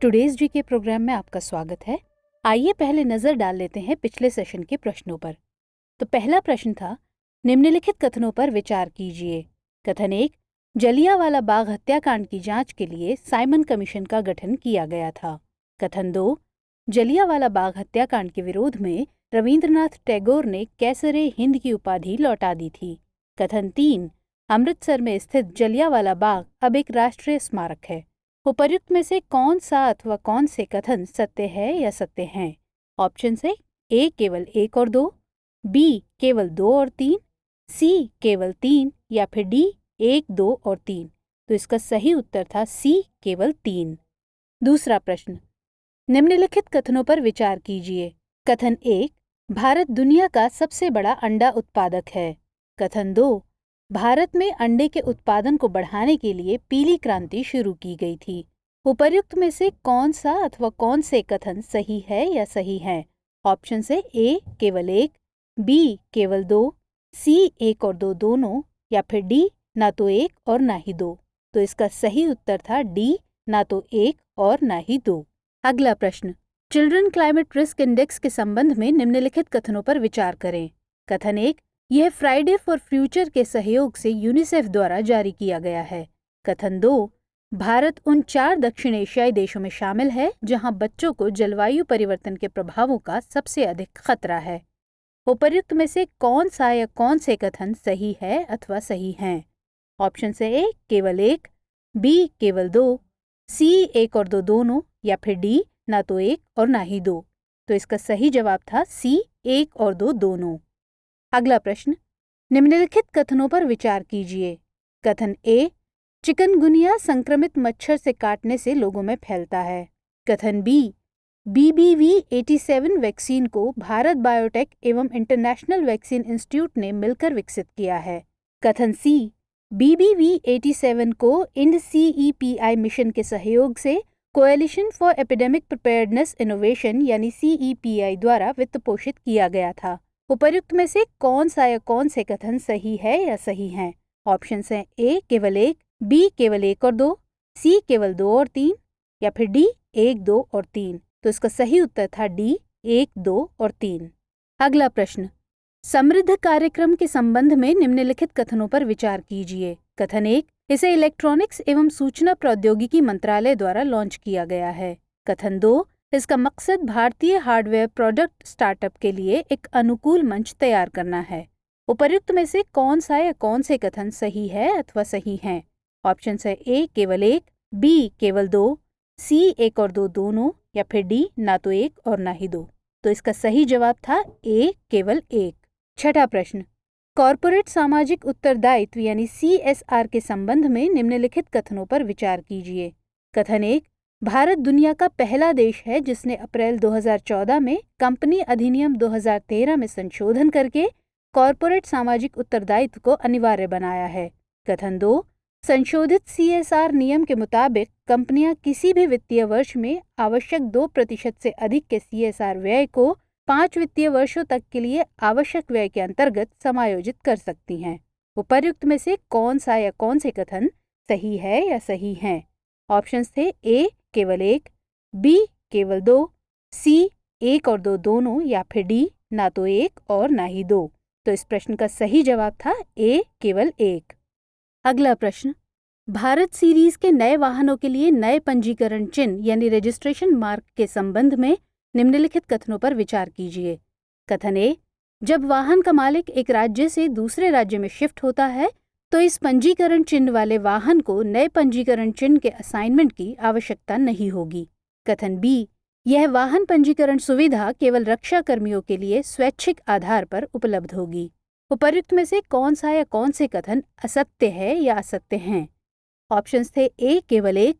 Today's जी के programme में आपका स्वागत है। आइए पहले नजर डाल लेते हैं पिछले सेशन के प्रश्नों पर। तो पहला प्रश्न था, निम्नलिखित कथनों पर विचार कीजिए। कथन 1, जलियांवाला बाग हत्याकांड की जांच के लिए साइमन कमीशन का गठन किया गया था। कथन 2, जलियांवाला बाग हत्याकांड के विरोध में रविंद्रनाथ टैगोर ने कैसरे हिंद की उपाधि लौटा दी थी। कथन 3, अमृतसर में स्थित जलियांवाला बाग अब एक राष्ट्रीय स्मारक है। उपर्युक्त में से कौन सा अथवा कौन से कथन सत्य है या सत्य हैं? ऑप्शन है ए केवल 1 और 2, बी केवल 2 और 3, सी केवल 3 या फिर डी 1, 2 और 3। तो इसका सही उत्तर था सी केवल 3। दूसरा प्रश्न, निम्नलिखित कथनों पर विचार कीजिए। कथन 1, भारत दुनिया का सबसे बड़ा अंडा उत्पादक है। कथन 2, भारत में अंडे के उत्पादन को बढ़ाने के लिए पीली क्रांति शुरू की गई थी। उपर्युक्त में से कौन सा अथवा कौन से कथन सही है या सही हैं? ऑप्शन है ए केवल 1, बी केवल 2, सी 1 और 2 दोनों, या फिर डी ना तो 1 और ना ही 2। तो इसका सही उत्तर था डी, ना तो 1 और ना ही 2। अगला प्रश्न, चिल्ड्रन क्लाइमेट रिस्क इंडेक्स के संबंध में निम्नलिखित कथनों पर विचार करें। कथन 1, यह फ्राइडे फॉर फ्यूचर के सहयोग से यूनिसेफ द्वारा जारी किया गया है। कथन 2, भारत उन 4 दक्षिण एशियाई देशों में शामिल है जहां बच्चों को जलवायु परिवर्तन के प्रभावों का सबसे अधिक खतरा है। उपर्युक्त में से कौन सा या कौन से कथन सही है अथवा सही हैं? ऑप्शन से ए केवल 1, बी केवल 2, सी 1 और 2 दोनों, या फिर डी ना तो 1 और ना ही 2। तो इसका सही जवाब था सी 1 और 2 दोनों। अगला प्रश्न, निम्नलिखित कथनों पर विचार कीजिए। कथन ए, चिकनगुनिया संक्रमित मच्छर से काटने से लोगों में फैलता है। कथन बी, BBV87 वैक्सीन को भारत बायोटेक एवं इंटरनेशनल वैक्सीन इंस्टीट्यूट ने मिलकर विकसित किया है। कथन सी, BBV87 को IND-CEPI मिशन के सहयोग से coalition for epidemic preparedness innovation यानी CEPI द्वारा वित्त पोषित किया गया था। उपर्युक्त में से कौन सा या कौन से कथन सही है या सही हैं? ऑप्शन हैं ए केवल 1, बी केवल 1 और 2, सी केवल 2 और 3, या फिर डी 1, 2 और 3। तो इसका सही उत्तर था डी 1, 2 और 3। अगला प्रश्न, समृद्ध कार्यक्रम के संबंध में निम्नलिखित कथनों पर विचार कीजिए। कथन 1, इसे इलेक्ट्रॉनिक्स एवं सूचना प्रौद्योगिकी मंत्रालय द्वारा लॉन्च किया गया है। कथन 2, इसका मकसद भारतीय हार्डवेयर प्रोडक्ट स्टार्टअप के लिए एक अनुकूल मंच तैयार करना है। उपर्युक्त में से कौन सा या कौन से कथन सही है अथवा सही हैं? ऑप्शन है ए केवल 1, बी केवल 2, सी 1 और 2 दोनों, या फिर डी ना तो 1 और ना ही 2। तो इसका सही जवाब था ए केवल 1। छठा प्रश्न, कॉर्पोरेट सामाजिक उत्तरदायित्व यानी CSR के संबंध में निम्नलिखित कथनों पर विचार कीजिए। कथन 1, भारत दुनिया का पहला देश है जिसने अप्रैल 2014 में कंपनी अधिनियम 2013 में संशोधन करके कॉर्पोरेट सामाजिक उत्तरदायित्व को अनिवार्य बनाया है। कथन 2, संशोधित CSR नियम के मुताबिक कंपनियां किसी भी वित्तीय वर्ष में आवश्यक 2% से अधिक के CSR व्यय को 5 वित्तीय वर्षों तक के लिए आवश्यक व्यय के अंतर्गत समायोजित कर सकती हैं। उपर्युक्त में से कौन सा या कौन से कथन सही है या सही हैं? ऑप्शंस थे ए केवल 1, बी केवल 2, सी 1 और 2 दोनों, या फिर डी ना तो 1 और ना ही 2। तो इस प्रश्न का सही जवाब था ए केवल 1। अगला प्रश्न, भारत सीरीज के नए वाहनों के लिए नए पंजीकरण चिन्ह यानी रजिस्ट्रेशन मार्क के संबंध में निम्नलिखित कथनों पर विचार कीजिए। कथन ए, जब वाहन का मालिक एक राज्य से दूसरे राज्य में शिफ्ट होता है तो इस पंजीकरण चिन्ह वाले वाहन को नए पंजीकरण चिन्ह के असाइनमेंट की आवश्यकता नहीं होगी। कथन बी, यह वाहन पंजीकरण सुविधा केवल रक्षा कर्मियों के लिए स्वैच्छिक आधार पर उपलब्ध होगी। उपर्युक्त में से कौन सा या कौन से कथन असत्य है या असत्य हैं? ऑप्शंस थे ए केवल 1,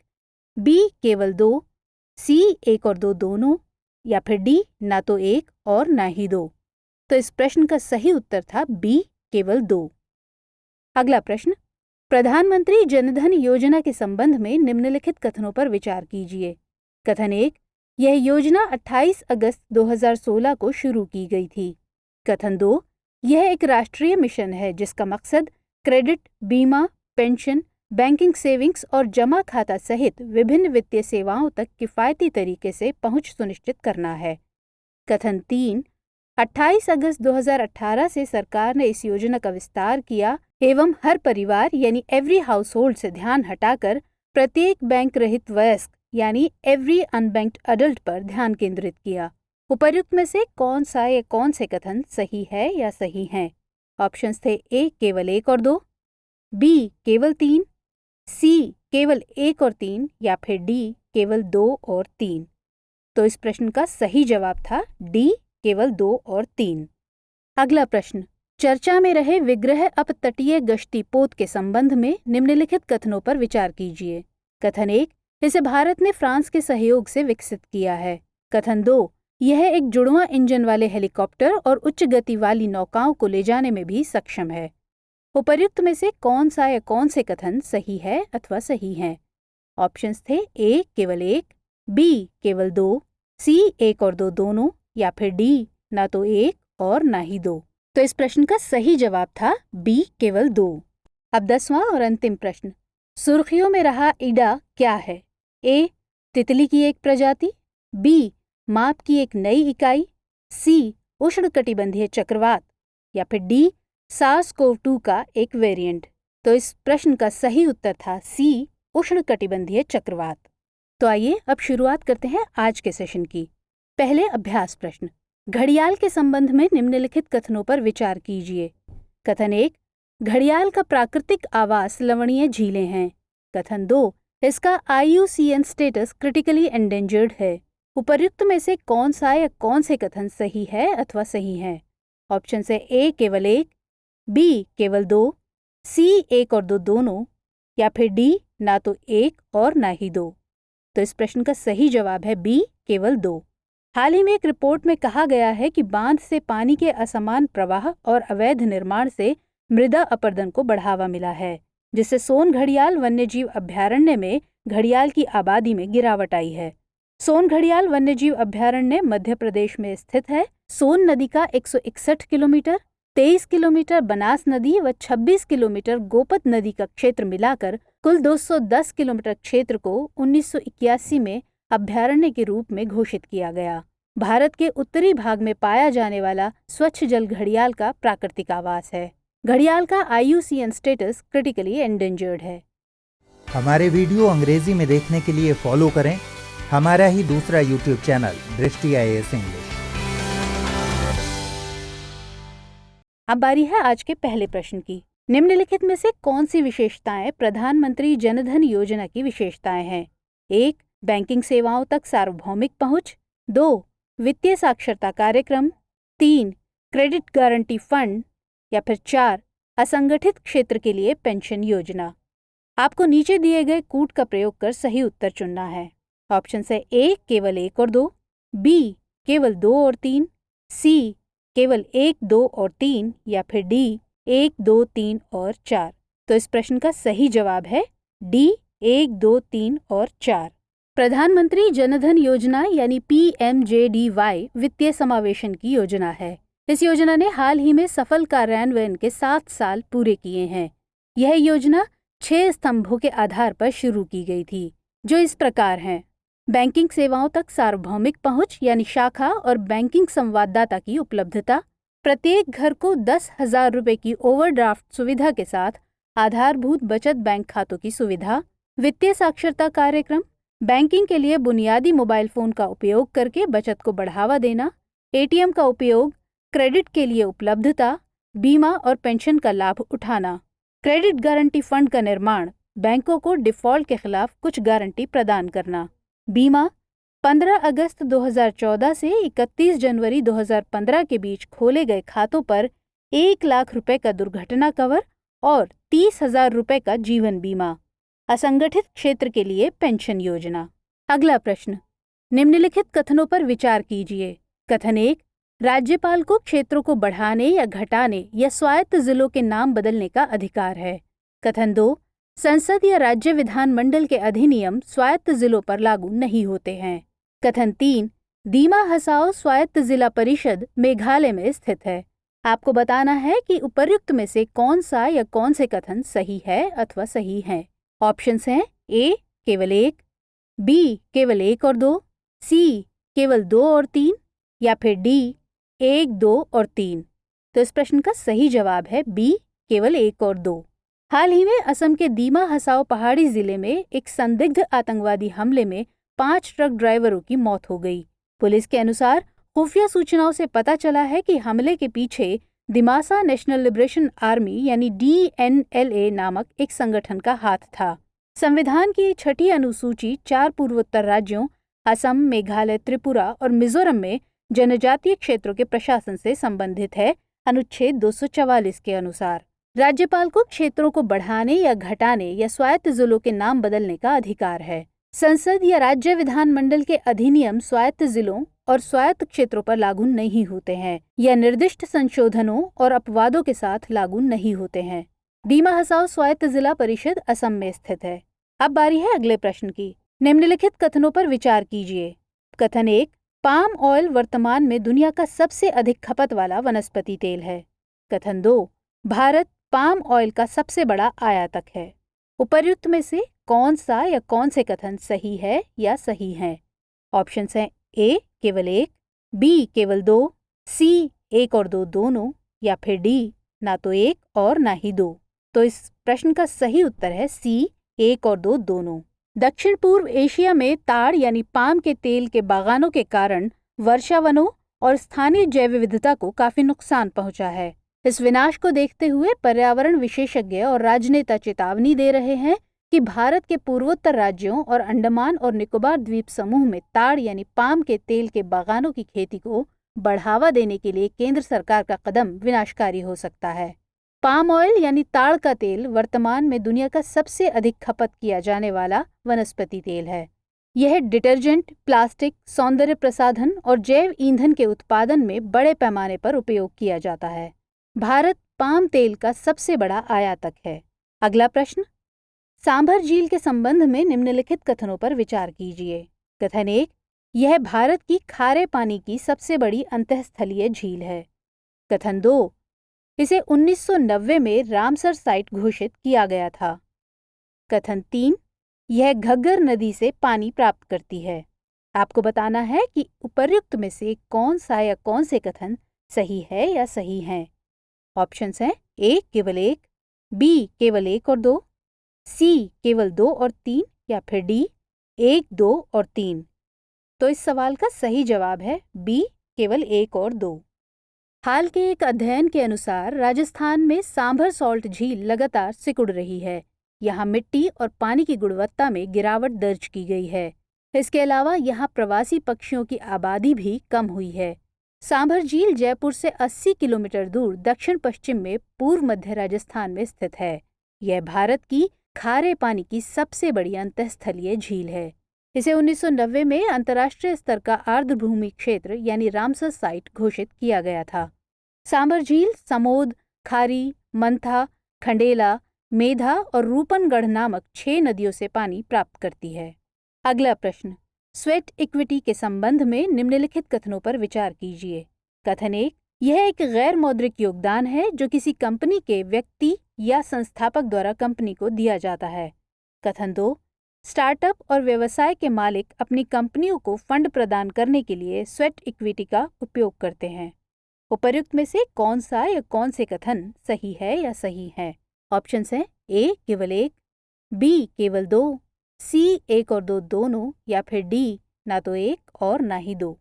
बी केवल 2, सी 1 और 2 दोनों, या फिर डी ना तो 1 और ना ही 2। तो इस प्रश्न का सही उत्तर था बी केवल 2। अगला प्रश्न, प्रधानमंत्री जनधन योजना के संबंध में निम्नलिखित कथनों पर विचार कीजिए। कथन 1, यह योजना 28 अगस्त 2016 को शुरू की गई थी। कथन 2, यह एक राष्ट्रीय मिशन है जिसका मकसद क्रेडिट, बीमा, पेंशन, बैंकिंग, सेविंग्स और जमा खाता सहित विभिन्न वित्तीय सेवाओं तक किफ़ायती तरीके से पहुंच सुनिश्चित करना है। कथन 3, 28 अगस्त 2018 से सरकार ने इस योजना का विस्तार किया एवं हर परिवार यानी एवरी हाउस होल्ड से ध्यान हटाकर प्रत्येक बैंक रहित वयस्क यानी एवरी अनबैंक्ड अडल्ट पर ध्यान केंद्रित किया। उपर्युक्त में से कौन सा या कौन से कथन सही है या सही हैं? ऑप्शंस थे ए केवल 1 और 2, बी केवल 3, सी केवल 1 और 3 या फिर डी केवल 2 और 3। तो इस प्रश्न का सही जवाब था डी केवल 2 और 3। अगला प्रश्न, चर्चा में रहे विग्रह अपतटीय गश्ती पोत के संबंध में निम्नलिखित कथनों पर विचार कीजिए। कथन 1, इसे भारत ने फ्रांस के सहयोग से विकसित किया है। कथन 2, यह एक जुड़वां इंजन वाले हेलीकॉप्टर और उच्च गति वाली नौकाओं को ले जाने में भी सक्षम है। उपर्युक्त में से कौन सा या कौन से कथन सही है अथवा सही हैं? ऑप्शंस थे ए केवल 1, बी केवल 2, सी 1 और 2 दोनों या फिर डी ना तो 1 और ना ही 2। तो इस प्रश्न का सही जवाब था बी केवल 2। अब 10वां और अंतिम प्रश्न, सुर्खियों में रहा ईडा क्या है? ए तितली की एक प्रजाति, बी माप की एक नई इकाई, सी उष्णकटिबंधीय चक्रवात या फिर डी SARS-CoV-2 का एक वेरिएंट। तो इस प्रश्न का सही उत्तर था सी उष्णकटिबंधीय चक्रवात। तो आइए अब शुरुआत करते हैं आज के सेशन की। पहले अभ्यास प्रश्न, घड़ियाल के संबंध में निम्नलिखित कथनों पर विचार कीजिए। कथन 1, घड़ियाल का प्राकृतिक आवास लवणीय झीलें हैं। कथन 2, इसका IUCN स्टेटस क्रिटिकली एंडेंजर्ड है। उपर्युक्त में से कौन सा या कौन से कथन सही है अथवा सही हैं? ऑप्शन से ए केवल 1, बी केवल 2, सी 1 और 2 दोनों या फिर डी ना तो 1 और ना ही 2। तो इस प्रश्न का सही जवाब है बी केवल 2। हाल ही में एक रिपोर्ट में कहा गया है कि बांध से पानी के असमान प्रवाह और अवैध निर्माण से मृदा अपरदन को बढ़ावा मिला है, जिससे सोन घड़ियाल वन्यजीव अभयारण्य में घड़ियाल की आबादी में गिरावट आई है। सोन घड़ियाल वन्यजीव अभयारण्य मध्य प्रदेश में स्थित है। सोन नदी का 161 किलोमीटर, 23 किलोमीटर बनास नदी व 26 किलोमीटर गोपत नदी का क्षेत्र मिलाकर कुल 210 किलोमीटर क्षेत्र को 1981 में अभयारण्य के रूप में घोषित किया गया। भारत के उत्तरी भाग में पाया जाने वाला स्वच्छ जल घड़ियाल का प्राकृतिक आवास है। घड़ियाल का IUCN स्टेटस क्रिटिकली एंडेंजर्ड है। हमारे वीडियो अंग्रेजी में देखने के लिए फॉलो करें हमारा ही दूसरा YouTube चैनल दृष्टि IAS इंग्लिश। अब बारी है आज के पहले प्रश्न की। निम्नलिखित में से कौन सी विशेषताएं प्रधानमंत्री जनधन योजना की विशेषताएं हैं? 1, बैंकिंग सेवाओं तक सार्वभौमिक पहुंच, 2, वित्तीय साक्षरता कार्यक्रम, 3, क्रेडिट गारंटी फंड या फिर 4, असंगठित क्षेत्र के लिए पेंशन योजना। आपको नीचे दिए गए कूट का प्रयोग कर सही उत्तर चुनना है। ऑप्शन है ए केवल 1 और 2, बी केवल 2 और 3, सी केवल 1, 2 और 3 या फिर डी 1, 2, 3 और 4। तो इस प्रश्न का सही जवाब है डी 1, 2, 3 और 4। प्रधानमंत्री जनधन योजना यानी PMJDY वित्तीय समावेशन की योजना है। इस योजना ने हाल ही में सफल कार्यान्वयन के 7 साल पूरे किए हैं। यह योजना 6 स्तंभों के आधार पर शुरू की गई थी, जो इस प्रकार हैं। बैंकिंग सेवाओं तक सार्वभौमिक पहुंच यानी शाखा और बैंकिंग संवाददाता की उपलब्धता, प्रत्येक घर को 10,000 रुपए की ओवरड्राफ्ट सुविधा के साथ आधारभूत बचत बैंक खातों की सुविधा, वित्तीय साक्षरता कार्यक्रम, बैंकिंग के लिए बुनियादी मोबाइल फोन का उपयोग करके बचत को बढ़ावा देना, ATM का उपयोग, क्रेडिट के लिए उपलब्धता, बीमा और पेंशन का लाभ उठाना, क्रेडिट गारंटी फंड का निर्माण, बैंकों को डिफॉल्ट के खिलाफ कुछ गारंटी प्रदान करना, बीमा 15 अगस्त 2014 से 31 जनवरी 2015 के बीच खोले गए खातों पर 1 लाख रुपए का दुर्घटना कवर और 30,000 रुपए का जीवन बीमा, असंगठित क्षेत्र के लिए पेंशन योजना। अगला प्रश्न, निम्नलिखित कथनों पर विचार कीजिए। कथन 1, राज्यपाल को क्षेत्रों को बढ़ाने या घटाने या स्वायत्त जिलों के नाम बदलने का अधिकार है। कथन 2, संसद या राज्य विधानमंडल के अधिनियम स्वायत्त जिलों पर लागू नहीं होते हैं। कथन 3, दीमा हसाओ स्वायत्त जिला परिषद मेघालय में स्थित है। आपको बताना है कि उपर्युक्त में से कौन सा या कौन से कथन सही है अथवा सही हैं। ऑप्शंस हैं ए केवल 1, बी केवल 1 और 2, सी केवल 2 और 3 या फिर डी 1, 2 और 3। तो इस प्रश्न का सही जवाब है बी केवल 1 और 2। हाल ही में असम के दीमा हसाओ पहाड़ी जिले में एक संदिग्ध आतंकवादी हमले में 5 ट्रक ड्राइवरों की मौत हो गई। पुलिस के अनुसार खुफिया सूचनाओं से पता चला है कि हमले के पीछे दिमासा नेशनल लिबरेशन आर्मी यानी DNLA नामक एक संगठन का हाथ था। संविधान की 6ठी अनुसूची 4 पूर्वोत्तर राज्यों असम, मेघालय, त्रिपुरा और मिजोरम में जनजातीय क्षेत्रों के प्रशासन से संबंधित है, अनुच्छेद 244 के अनुसार। राज्यपाल को क्षेत्रों को बढ़ाने या घटाने या स्वायत्त जिलों के नाम बदलने का अधिकार है। संसद या राज्य विधानमंडल के अधिनियम स्वायत्त जिलों और स्वायत्त क्षेत्रों पर लागू नहीं होते हैं या निर्दिष्ट संशोधनों और अपवादों के साथ लागू नहीं होते हैं। दीमा हसाओ स्वायत्त जिला परिषद असम में स्थित है। अब बारी है अगले प्रश्न की। निम्नलिखित कथनों पर विचार कीजिए। कथन 1, पाम ऑयल वर्तमान में दुनिया का सबसे अधिक खपत वाला वनस्पति तेल है। कथन 2, भारत पाम ऑयल का सबसे बड़ा आयातक है। उपर्युक्त में से कौन सा या कौन से कथन सही है या सही हैं? ऑप्शंस हैं ए केवल 1, बी केवल 2, सी 1 और 2 दोनों या फिर डी ना तो 1 और ना ही 2। तो इस प्रश्न का सही उत्तर है सी 1 और 2 दोनों। दक्षिण पूर्व एशिया में ताड़ यानी पाम के तेल के बागानों के कारण वर्षावनों और स्थानीय जैव विविधता को काफी नुकसान पहुंचा है। इस विनाश को देखते हुए पर्यावरण विशेषज्ञ और राजनेता चेतावनी दे रहे हैं कि भारत के पूर्वोत्तर राज्यों और अंडमान और निकोबार द्वीप समूह में ताड़ यानी पाम के तेल के बागानों की खेती को बढ़ावा देने के लिए केंद्र सरकार का कदम विनाशकारी हो सकता है। पाम ऑयल यानी ताड़ का तेल वर्तमान में दुनिया का सबसे अधिक खपत किया जाने वाला वनस्पति तेल है। यह डिटर्जेंट, प्लास्टिक, सौंदर्य प्रसाधन और जैव ईंधन के उत्पादन में बड़े पैमाने पर उपयोग किया जाता है। भारत पाम तेल का सबसे बड़ा आयातक है। अगला प्रश्न, सांभर झील के संबंध में निम्नलिखित कथनों पर विचार कीजिए। कथन 1, यह भारत की खारे पानी की सबसे बड़ी अंतःस्थलीय झील है। कथन 2, इसे 1990 में रामसर साइट घोषित किया गया था। कथन 3, यह घग्गर नदी से पानी प्राप्त करती है। आपको बताना है कि उपर्युक्त में से कौन सा या कौन से कथन सही है या सही हैं। ऑप्शंस हैं ए केवल 1, बी केवल 1 और 2, सी केवल 2 और 3 या फिर डी 1, 2 और 3। तो इस सवाल का सही जवाब है बी केवल 1 और 2। हाल के एक अध्ययन के अनुसार राजस्थान में सांभर सॉल्ट झील लगातार सिकुड़ रही है। यहाँ मिट्टी और पानी की गुणवत्ता में गिरावट दर्ज की गई है। इसके अलावा यहाँ प्रवासी पक्षियों की आबादी भी कम हुई है। सांभर झील जयपुर से 80 किलोमीटर दूर दक्षिण पश्चिम में पूर्व मध्य राजस्थान में स्थित है। यह भारत की खारे पानी की सबसे बड़ी अंतःस्थलीय झील है। इसे 1990 में अंतर्राष्ट्रीय स्तर का आर्द्रभूमि क्षेत्र यानी रामसर साइट घोषित किया गया था। सांभर झील समोद, खारी, मंथा, खंडेला, मेधा और रूपनगढ़ नामक 6 नदियों से पानी प्राप्त करती है। अगला प्रश्न, स्वेट इक्विटी के संबंध में निम्नलिखित कथनों पर विचार कीजिए। कथन 1, यह एक गैर मौद्रिक योगदान है जो किसी कंपनी के व्यक्ति या संस्थापक द्वारा कंपनी को दिया जाता है। कथन 2, स्टार्टअप और व्यवसाय के मालिक अपनी कंपनियों को फंड प्रदान करने के लिए स्वेट इक्विटी का उपयोग करते हैं। उपर्युक्त में से कौन सा या कौन से कथन सही है या सही है? ऑप्शंस हैं ए केवल 1, बी केवल 2, सी 1 और 2 दोनों या फिर डी ना तो 1 और ना ही 2।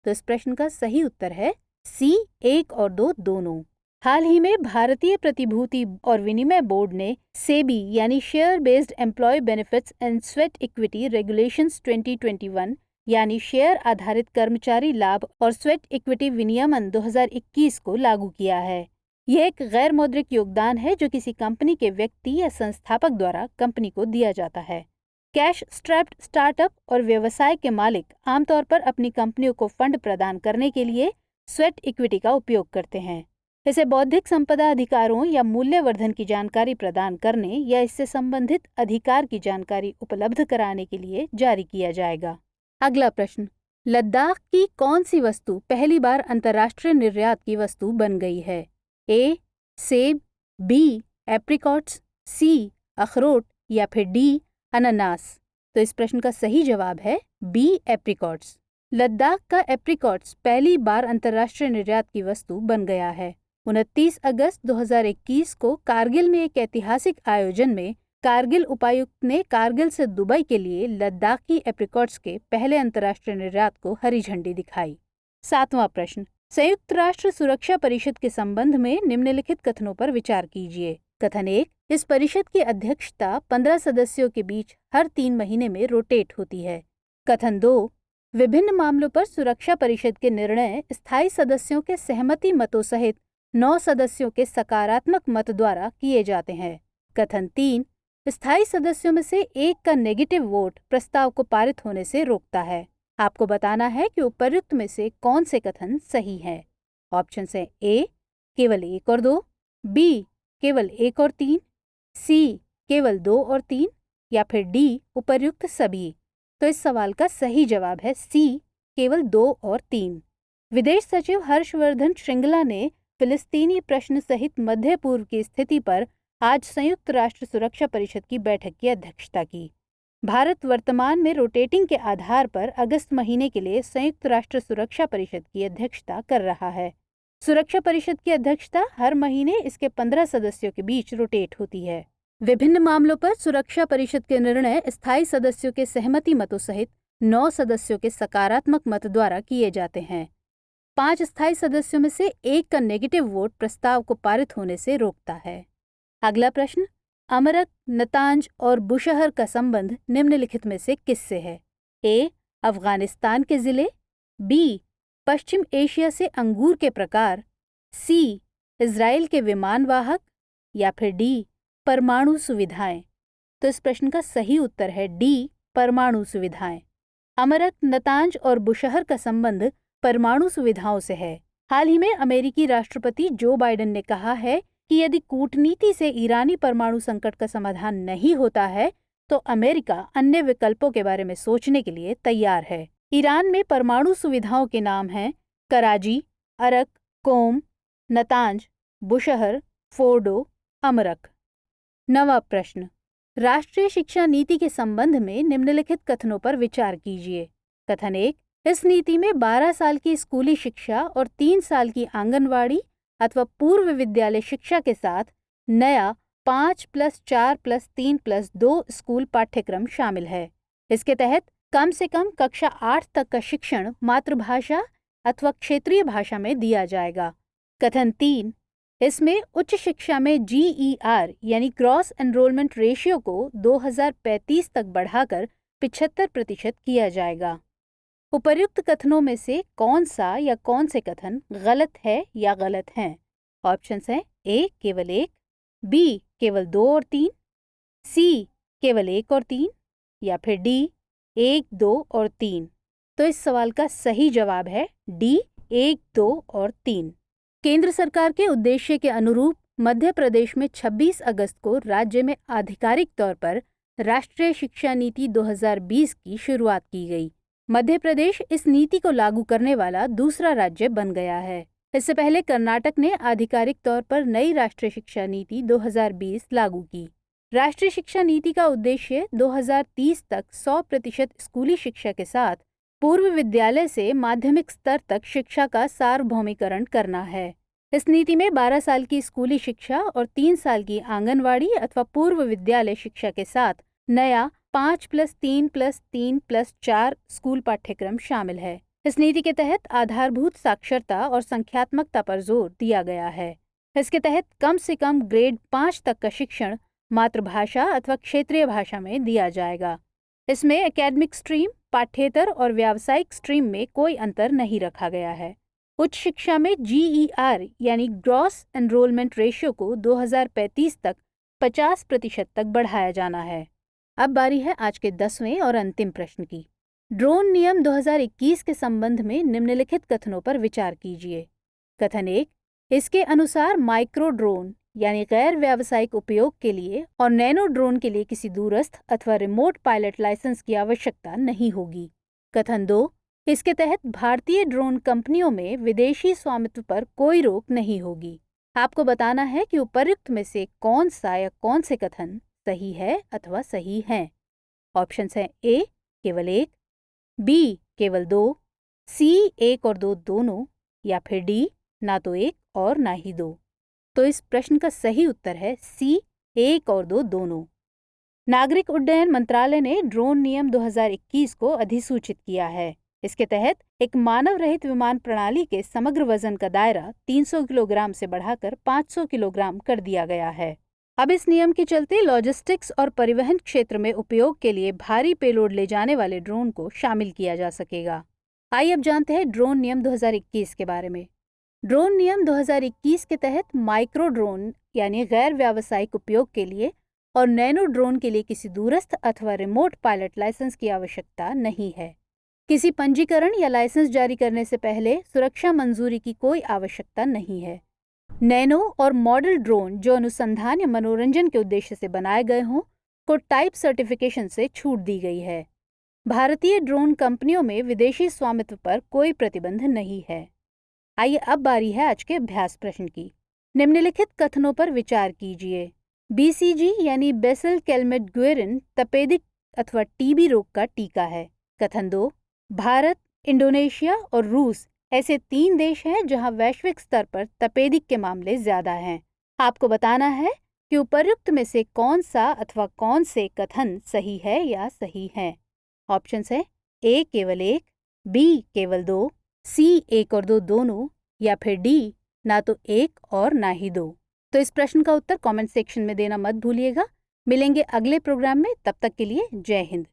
तो इस प्रश्न का सही उत्तर है सी 1 और 2 दोनों। हाल ही में भारतीय प्रतिभूति और विनिमय बोर्ड ने सेबी यानी share based employee benefits and sweat equity regulations 2021 यानी शेयर आधारित कर्मचारी लाभ और स्वेट इक्विटी विनियमन 2021 को लागू किया है। यह एक गैर मौद्रिक योगदान है जो किसी कंपनी के व्यक्ति या संस्थापक द्वारा कंपनी को दिया जाता है। कैश स्ट्रैप्ड स्टार्टअप और व्यवसाय के मालिक आमतौर पर अपनी कंपनियों को फंड प्रदान करने के लिए स्वेट इक्विटी का उपयोग करते हैं। इसे बौद्धिक संपदा अधिकारों या मूल्यवर्धन की जानकारी प्रदान करने या इससे संबंधित अधिकार की जानकारी उपलब्ध कराने के लिए जारी किया जाएगा। अगला प्रश्न, लद्दाख की कौन सी वस्तु पहली बार अंतर्राष्ट्रीय निर्यात की वस्तु बन गई है? ए सेब, बी एप्रिकॉट्स, सी अखरोट या फिर डी अनानास? तो इस प्रश्न का सही जवाब है बी एप्रिकॉट्स। लद्दाख का एप्रिकॉट्स पहली बार अंतर्राष्ट्रीय निर्यात की वस्तु बन गया है। 29 अगस्त 2021 को कारगिल में एक ऐतिहासिक आयोजन में कारगिल उपायुक्त ने कारगिल से दुबई के लिए लद्दाखी एप्रिकॉट्स के पहले अंतर्राष्ट्रीय निर्यात को हरी झंडी दिखाई। 7वां प्रश्न, संयुक्त राष्ट्र सुरक्षा परिषद के संबंध में निम्नलिखित कथनों पर विचार कीजिए। कथन 1, इस परिषद की अध्यक्षता 15 सदस्यों के बीच हर 3 महीने में रोटेट होती है। कथन 2, विभिन्न मामलों पर सुरक्षा परिषद के निर्णय स्थायी सदस्यों के सहमति मतों सहित 9 सदस्यों के सकारात्मक मत द्वारा किए जाते हैं। कथन 3, स्थायी सदस्यों में से एक का नेगेटिव वोट प्रस्ताव को पारित होने से रोकता है। आपको बताना है कि उपर्युक्त में से कौन से कथन सही हैं। ऑप्शन है ए, केवल 1 और 2, बी, केवल 1 और 3, सी, केवल 2 और 3, या फिर डी, उपर्युक्त सभी। तो इस सवाल का सही जवाब है सी, केवल 2 और 3। विदेश सचिव हर्षवर्धन श्रृंगला ने फिलिस्तीनी प्रश्न सहित मध्य पूर्व की स्थिति पर आज संयुक्त राष्ट्र सुरक्षा परिषद की बैठक की अध्यक्षता की। भारत वर्तमान में रोटेटिंग के आधार पर अगस्त महीने के लिए संयुक्त राष्ट्र सुरक्षा परिषद की अध्यक्षता कर रहा है। सुरक्षा परिषद की अध्यक्षता हर महीने इसके 15 सदस्यों के बीच रोटेट होती है। विभिन्न मामलों पर सुरक्षा परिषद के निर्णय स्थायी सदस्यों के सहमति मतों सहित 9 सदस्यों के सकारात्मक मत द्वारा किए जाते हैं। 5 स्थायी सदस्यों में से एक का नेगेटिव वोट प्रस्ताव को पारित होने से रोकता है। अगला प्रश्न, अमरक, नतांज और बुशहर का संबंध निम्नलिखित में से किससे है? ए, अफगानिस्तान के जिले, बी, पश्चिम एशिया से अंगूर के प्रकार, सी, इजराइल के विमान वाहक, या फिर डी, परमाणु सुविधाएं। तो इस प्रश्न का सही उत्तर है डी, परमाणु सुविधाएं। अमरक, नतांज और बुशहर का संबंध परमाणु सुविधाओं से है। हाल ही में अमेरिकी राष्ट्रपति जो बाइडेन ने कहा है कि यदि कूटनीति से ईरानी परमाणु संकट का समाधान नहीं होता है तो अमेरिका अन्य विकल्पों के बारे में सोचने के लिए तैयार है। ईरान में परमाणु सुविधाओं के नाम हैं कराजी, अरक, कोम, नतांज, बुशहर, फोर्डो, अमरक। 9वां प्रश्न, राष्ट्रीय शिक्षा नीति के संबंध में निम्नलिखित कथनों पर विचार कीजिए। कथन 1, इस नीति में 12 साल की स्कूली शिक्षा और 3 साल की आंगनवाड़ी अथवा पूर्व विद्यालय शिक्षा के साथ नया 5+4+3+2 स्कूल पाठ्यक्रम शामिल है। इसके तहत कम से कम कक्षा 8 तक का शिक्षण मातृभाषा अथवा क्षेत्रीय भाषा में दिया जाएगा। कथन 3, इसमें उच्च शिक्षा में GER यानी ग्रॉस एनरोलमेंट रेशियो को 2035 तक बढ़ाकर 75% किया जाएगा। उपर्युक्त कथनों में से कौन सा या कौन से कथन गलत है या गलत हैं? ऑप्शंस हैं ए, केवल 1, बी, केवल 2 और 3, सी, केवल 1 और 3, या फिर डी, 1, 2 और 3। तो इस सवाल का सही जवाब है डी, 1, 2 और 3। केंद्र सरकार के उद्देश्य के अनुरूप मध्य प्रदेश में 26 अगस्त को राज्य में आधिकारिक तौर पर राष्ट्रीय शिक्षा नीति 2020 की शुरुआत की गई। मध्य प्रदेश इस नीति को लागू करने वाला दूसरा राज्य बन गया है। इससे पहले कर्नाटक ने आधिकारिक तौर पर नई राष्ट्रीय शिक्षा नीति 2020 लागू की। राष्ट्रीय शिक्षा नीति का उद्देश्य 2030 तक 100% स्कूली शिक्षा के साथ पूर्व विद्यालय से माध्यमिक स्तर तक शिक्षा का सार्वभौमिकरण करना है। इस नीति में 12 साल की स्कूली शिक्षा और 3 साल की आंगनवाड़ी अथवा पूर्व विद्यालय शिक्षा के साथ नया 5+3+3+4 स्कूल पाठ्यक्रम शामिल है। इस नीति के तहत आधारभूत साक्षरता और संख्यात्मकता पर जोर दिया गया है। इसके तहत कम से कम ग्रेड 5 तक का शिक्षण मातृभाषा अथवा क्षेत्रीय भाषा में दिया जाएगा। इसमें एकेडमिक स्ट्रीम, पाठ्येतर और व्यावसायिक स्ट्रीम में कोई अंतर नहीं रखा गया है। उच्च शिक्षा में GER यानी ग्रॉस एनरोलमेंट रेशियो को 2035 तक 50% तक बढ़ाया जाना है। अब बारी है आज के 10वें और अंतिम प्रश्न की। ड्रोन नियम 2021 के संबंध में निम्नलिखित कथनों पर विचार कीजिए। कथन 1, इसके अनुसार माइक्रो ड्रोन यानी गैर व्यावसायिक उपयोग के लिए और नैनो ड्रोन के लिए किसी दूरस्थ अथवा रिमोट पायलट लाइसेंस की आवश्यकता नहीं होगी। कथन 2, इसके तहत भारतीय ड्रोन कंपनियों में विदेशी स्वामित्व पर कोई रोक नहीं होगी। आपको बताना है कि उपर्युक्त में से कौन सा या कौन से कथन सही है अथवा सही हैं? ऑप्शंस हैं ए केवल एक, बी केवल दो, सी एक और दो दोनों, या फिर डी ना तो एक और ना ही दो। तो इस प्रश्न का सही उत्तर है सी एक और दो दोनों। नागरिक उड्डयन मंत्रालय ने ड्रोन नियम 2021 को अधिसूचित किया है। इसके तहत एक मानव रहित विमान प्रणाली के समग्र वजन का दायरा 300 किलोग्राम से बढ़ाकर 500 किलोग्राम कर दिया गया है। अब इस नियम के चलते लॉजिस्टिक्स और परिवहन क्षेत्र में उपयोग के लिए भारी पेलोड ले जाने वाले ड्रोन को शामिल किया जा सकेगा। आइए अब जानते हैं ड्रोन नियम 2021 के बारे में। ड्रोन नियम 2021 के तहत माइक्रो ड्रोन यानी गैर व्यावसायिक उपयोग के लिए और नैनो ड्रोन के लिए किसी दूरस्थ अथवा रिमोट पायलट लाइसेंस की आवश्यकता नहीं है। किसी पंजीकरण या लाइसेंस जारी करने से पहले सुरक्षा मंजूरी की कोई आवश्यकता नहीं है। नैनो और मॉडल ड्रोन जो अनुसंधान या मनोरंजन के उद्देश्य से बनाए गए हों को टाइप सर्टिफिकेशन से छूट दी गई है। भारतीय ड्रोन कंपनियों में विदेशी स्वामित्व पर कोई प्रतिबंध नहीं है। आइए अब बारी है आज के अभ्यास प्रश्न की। निम्नलिखित कथनों पर विचार कीजिए। BCG यानी बेसल कैल्मेट गुएरिन तपेदिक अथवा टीबी रोग का टीका है। कथन 2, भारत, इंडोनेशिया और रूस ऐसे 3 देश हैं जहां वैश्विक स्तर पर तपेदिक के मामले ज्यादा हैं। आपको बताना है कि उपर्युक्त में से कौन सा अथवा कौन से कथन सही है या सही हैं। ऑप्शंस है ए केवल एक, बी केवल दो, सी एक और दो दोनों, या फिर डी ना तो एक और ना ही दो। तो इस प्रश्न का उत्तर कमेंट सेक्शन में देना मत भूलिएगा। मिलेंगे अगले प्रोग्राम में, तब तक के लिए जय हिंद।